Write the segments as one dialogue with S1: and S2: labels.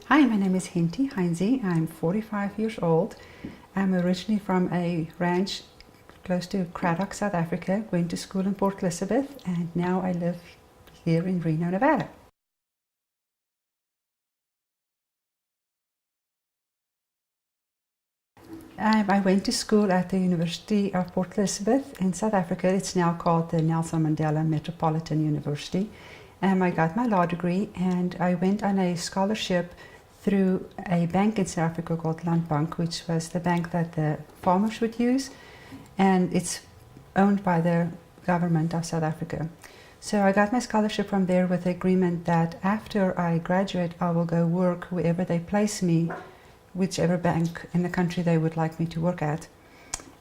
S1: Hi, my name is Heinze. I'm 45 years old. I'm originally from a ranch close to Cradock, South Africa. Went to school in Port Elizabeth, and now I live here in Reno, Nevada. I went to school at the University of Port Elizabeth in South Africa. It's now called the Nelson Mandela Metropolitan University. I got my law degree, and I went on a scholarship through a bank in South Africa called Landbank, which was the bank that the farmers would use, and it's owned by the government of South Africa. So I got my scholarship from there with the agreement that after I graduate, I will go work wherever they place me, whichever bank in the country they would like me to work at.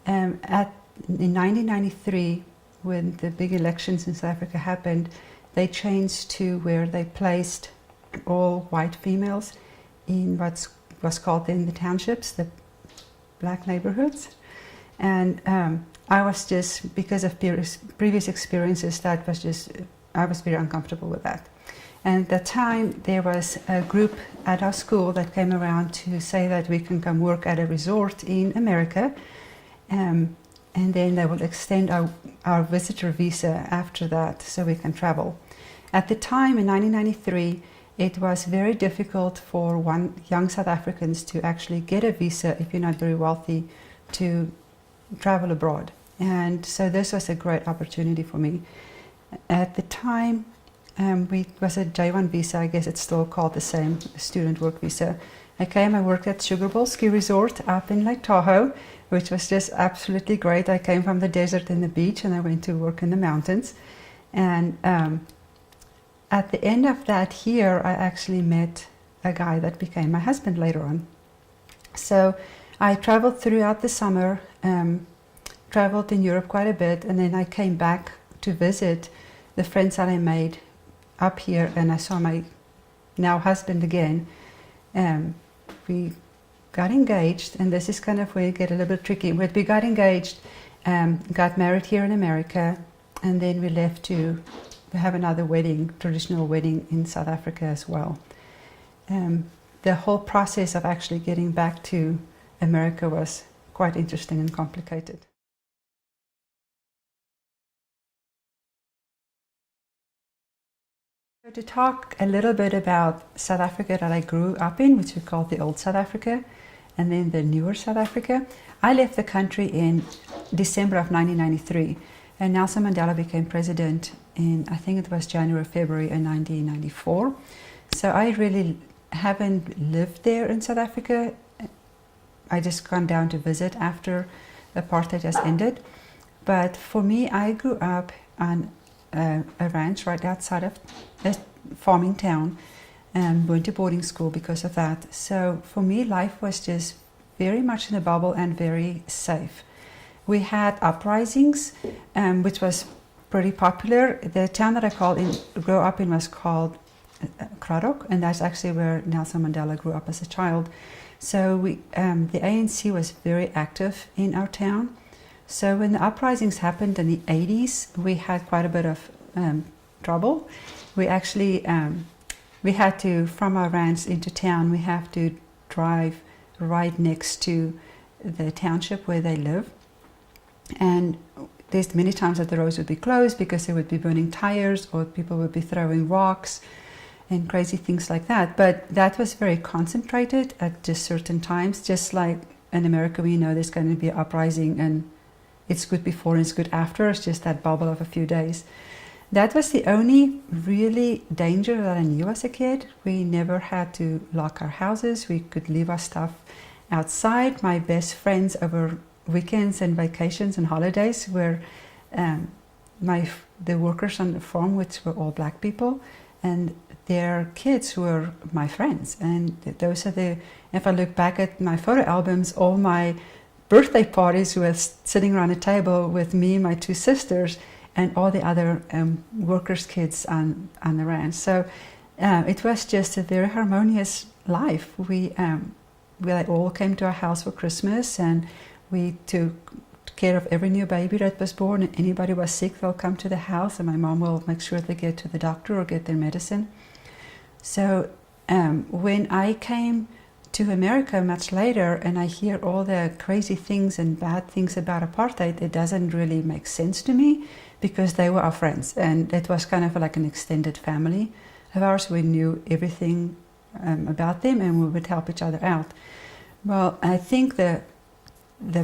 S1: In 1993, when the big elections in South Africa happened, they changed to where they placed all white females in what was called then the townships, the black neighborhoods. And I was just, because of previous experiences, I was very uncomfortable with that. And at the time, there was a group at our school that came around to say that we can come work at a resort in America, and then they will extend our visitor visa after that so we can travel. At the time, in 1993, it was very difficult for young South Africans to actually get a visa if you're not very wealthy to travel abroad. And so this was a great opportunity for me. At the time, it was a J1 visa. I guess it's still called the same, student work visa. I worked at Sugar Bowl Ski Resort up in Lake Tahoe, which was just absolutely great. I came from the desert and the beach, and I went to work in the mountains. And at the end of that year, I actually met a guy that became my husband later on. So I traveled throughout the summer, traveled in Europe quite a bit, and then I came back to visit the friends that I made up here, and I saw my now husband again. We got engaged, and this is kind of where it get a little bit tricky. But we got engaged, got married here in America, and then we left to have another wedding, traditional wedding in South Africa as well. The whole process of actually getting back to America was quite interesting and complicated. To talk a little bit about South Africa that I grew up in, which we call the old South Africa, and then the newer South Africa. I left the country in December of 1993, and Nelson Mandela became president in, I think it was January or February in 1994. So I really haven't lived there in South Africa. I just gone down to visit after apartheid has ended. But for me, I grew up on a ranch right outside of a farming town, and went to boarding school because of that. So for me, life was just very much in a bubble and very safe. We had uprisings, which was pretty popular. The town that I grew up in was called Cradock, and that's actually where Nelson Mandela grew up as a child. So the ANC was very active in our town. So when the uprisings happened in the 80s, we had quite a bit of trouble. We actually, we had to, from our ranch into town, we have to drive right next to the township where they live. And there's many times that the roads would be closed because they would be burning tires, or people would be throwing rocks and crazy things like that. But that was very concentrated at just certain times, just like in America, we know there's going to be an uprising and it's good before and it's good after. It's just that bubble of a few days. That was the only really danger that I knew as a kid. We never had to lock our houses. We could leave our stuff outside. My best friends over weekends and vacations and holidays were the workers on the farm, which were all black people, and their kids were my friends. And those are if I look back at my photo albums, all my birthday parties were sitting around a table with me, my two sisters, and all the other workers' kids on the ranch. So it was just a very harmonious life. We all came to our house for Christmas, and we took care of every new baby that was born. And anybody was sick, they'll come to the house, and my mom will make sure they get to the doctor or get their medicine. So When I came to America much later and I hear all the crazy things and bad things about apartheid, it doesn't really make sense to me, because they were our friends and it was kind of like an extended family of ours. We knew everything about them and we would help each other out. Well, I think the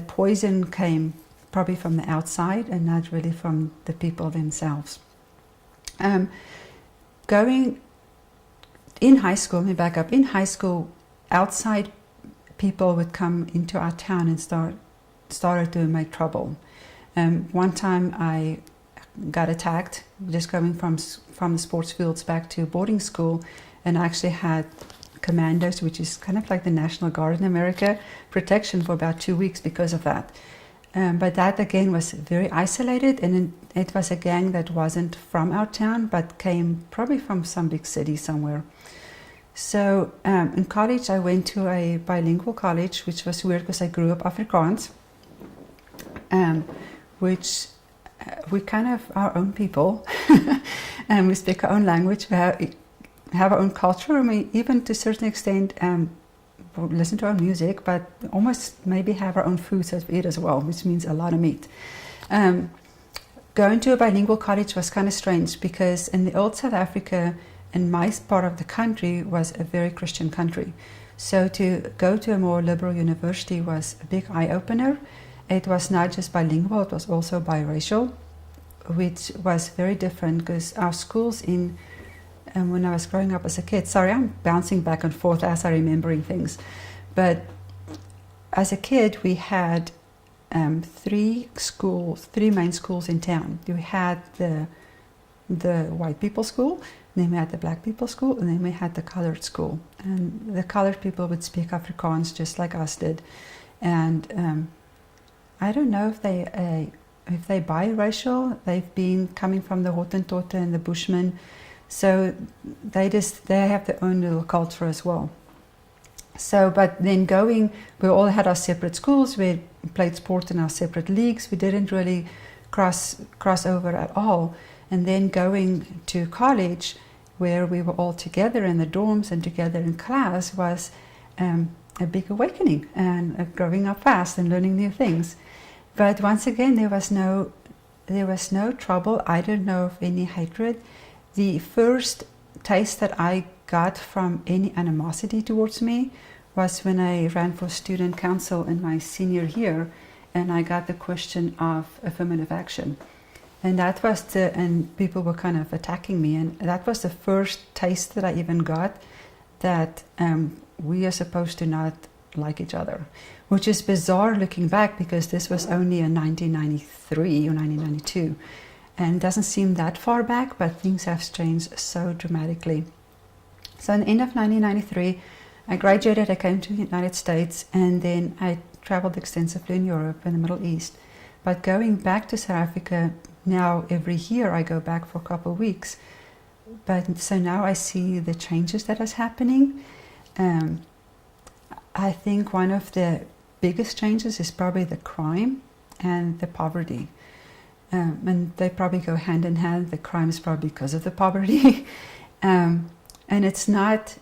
S1: poison came probably from the outside and not really from the people themselves. Going in high school, let me back up. In high school, outside people would come into our town and started to make trouble. One time I got attacked just coming from the sports fields back to boarding school, and I actually had commandos, which is kind of like the National Guard in America, protection for about 2 weeks because of that. But that again was very isolated, and it was a gang that wasn't from our town but came probably from some big city somewhere. So in college I went to a bilingual college, which was weird because I grew up Afrikaans, which we kind of our own people and we speak our own language, we have our own culture, and we even to a certain extent listen to our music, but almost maybe have our own foods that we eat as well, which means a lot of meat. Going to a bilingual college was kind of strange, because in the old South Africa, in my part of the country, was a very Christian country. So to go to a more liberal university was a big eye-opener. It was not just bilingual, it was also biracial, which was very different, because our schools when I was growing up as a kid, sorry, I'm bouncing back and forth as I'm remembering things, but as a kid we had three main schools in town. We had the white people school, then we had the black people school, and then we had the colored school. And the colored people would speak Afrikaans just like us did. And I don't know if they biracial. They've been coming from the Hottentotte and the Bushmen, so they have their own little culture as well. So, but then we all had our separate schools. We played sport in our separate leagues. We didn't really cross over at all. And then going to college, where we were all together in the dorms and together in class, was a big awakening and growing up fast and learning new things. But once again, there was no trouble. I don't know of any hatred. The first taste that I got from any animosity towards me was when I ran for student council in my senior year, and I got the question of affirmative action. And that was and people were kind of attacking me, and that was the first taste that I even got that we are supposed to not like each other, which is bizarre looking back, because this was only in 1993 or 1992, and it doesn't seem that far back, but things have changed so dramatically. So in the end of 1993, I graduated, I came to the United States, and then I traveled extensively in Europe and the Middle East. But going back to South Africa, now every year I go back for a couple of weeks. But so now I see the changes that is happening. I think one of the biggest changes is probably the crime and the poverty. And they probably go hand in hand. The crime is probably because of the poverty. And it's not,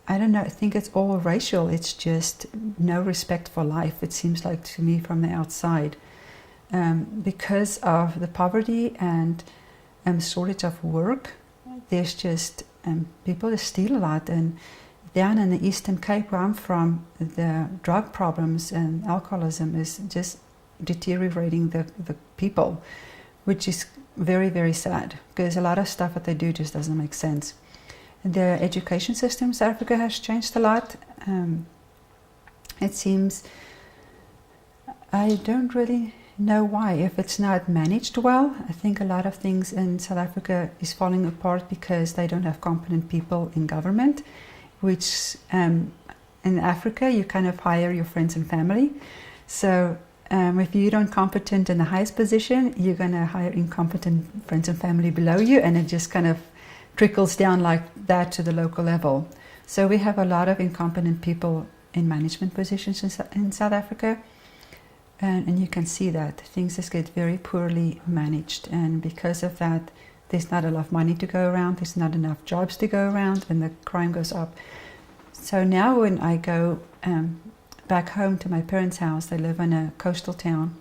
S1: I don't know, I think it's all racial. It's just no respect for life, it seems like to me from the outside. Because of the poverty and shortage of work, there's just people that steal a lot. And down in the Eastern Cape, where I'm from, the drug problems and alcoholism is just deteriorating the people, which is very, very sad, because a lot of stuff that they do just doesn't make sense. The education system in South Africa has changed a lot. It seems, I don't really know why, if it's not managed well. I think a lot of things in South Africa is falling apart because they don't have competent people in government, which in Africa you kind of hire your friends and family. So if you're not competent in the highest position, you're going to hire incompetent friends and family below you, and it just kind of trickles down like that to the local level. So we have a lot of incompetent people in management positions in South Africa, and you can see that things just get very poorly managed, and because of that there's not enough money to go around, there's not enough jobs to go around, and the crime goes up. So now when I go back home to my parents' house, they live in a coastal town,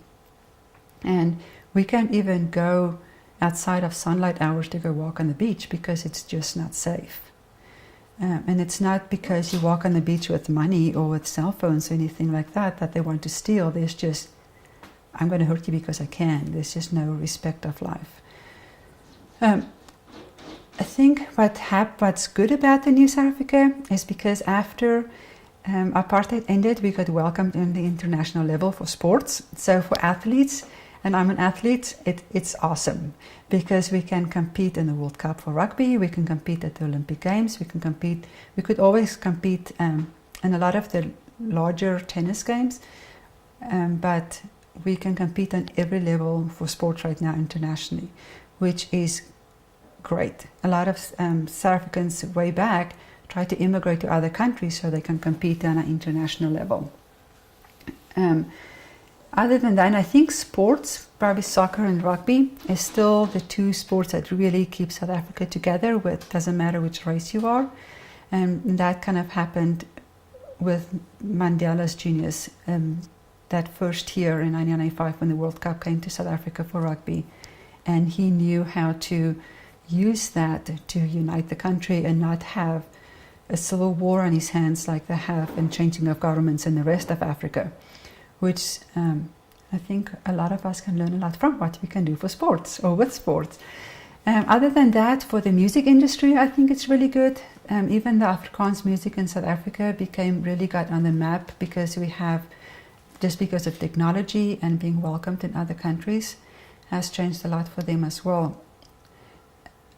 S1: and we can't even go outside of sunlight hours to go walk on the beach because it's just not safe. And it's not because you walk on the beach with money or with cell phones or anything like that that they want to steal. There's just, I'm going to hurt you because I can. There's just no respect of life. I think what's good about the New South Africa is because after apartheid ended, we got welcomed in the international level for sports. So for athletes, and I'm an athlete, it's awesome because we can compete in the World Cup for rugby, we can compete at the Olympic Games, we could always compete in a lot of the larger tennis games, but we can compete on every level for sports right now internationally, which is great. A lot of South Africans way back tried to immigrate to other countries so they can compete on an international level. Other than that, I think sports, probably soccer and rugby, is still the two sports that really keep South Africa together. Doesn't matter which race you are. And that kind of happened with Mandela's genius that first year in 1995 when the World Cup came to South Africa for rugby. And he knew how to use that to unite the country and not have a civil war on his hands like they have in changing of governments in the rest of Africa, which I think a lot of us can learn a lot from what we can do for sports or with sports. Other than that, for the music industry, I think it's really good. Even the Afrikaans music in South Africa got on the map because because of technology and being welcomed in other countries has changed a lot for them as well.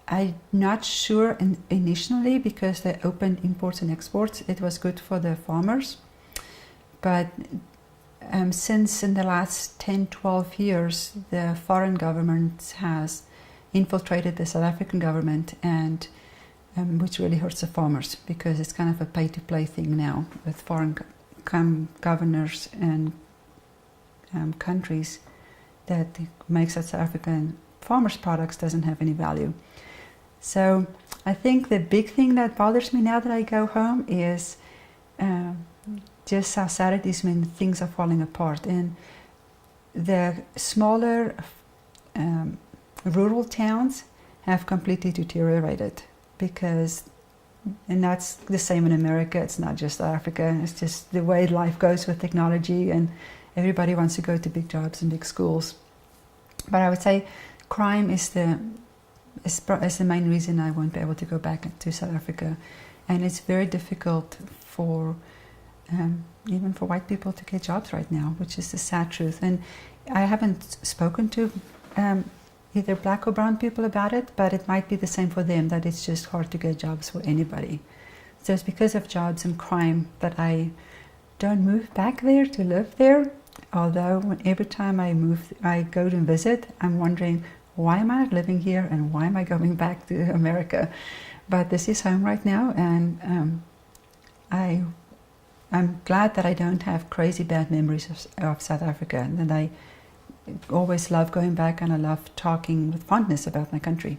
S1: I'm not sure initially because they opened imports and exports, it was good for the farmers. But since in the last 10-12 years, the foreign government has infiltrated the South African government, and which really hurts the farmers because it's kind of a pay-to-play thing now with foreign governors and countries that makes that South African farmers' products doesn't have any value. So I think the big thing that bothers me now that I go home is just how sad it is when things are falling apart. And the smaller rural towns have completely deteriorated and that's the same in America. It's not just Africa. It's just the way life goes with technology, and everybody wants to go to big jobs and big schools. But I would say crime is the main reason I won't be able to go back to South Africa, and it's very difficult for even for white people to get jobs right now, which is the sad truth. And I haven't spoken to either black or brown people about it, but it might be the same for them, that it's just hard to get jobs for anybody. So it's because of jobs and crime that I don't move back there to live there, although every time I go to visit, I'm wondering, why am I not living here and why am I going back to America? But this is home right now, and I'm glad that I don't have crazy bad memories of South Africa, and that I always love going back and I love talking with fondness about my country.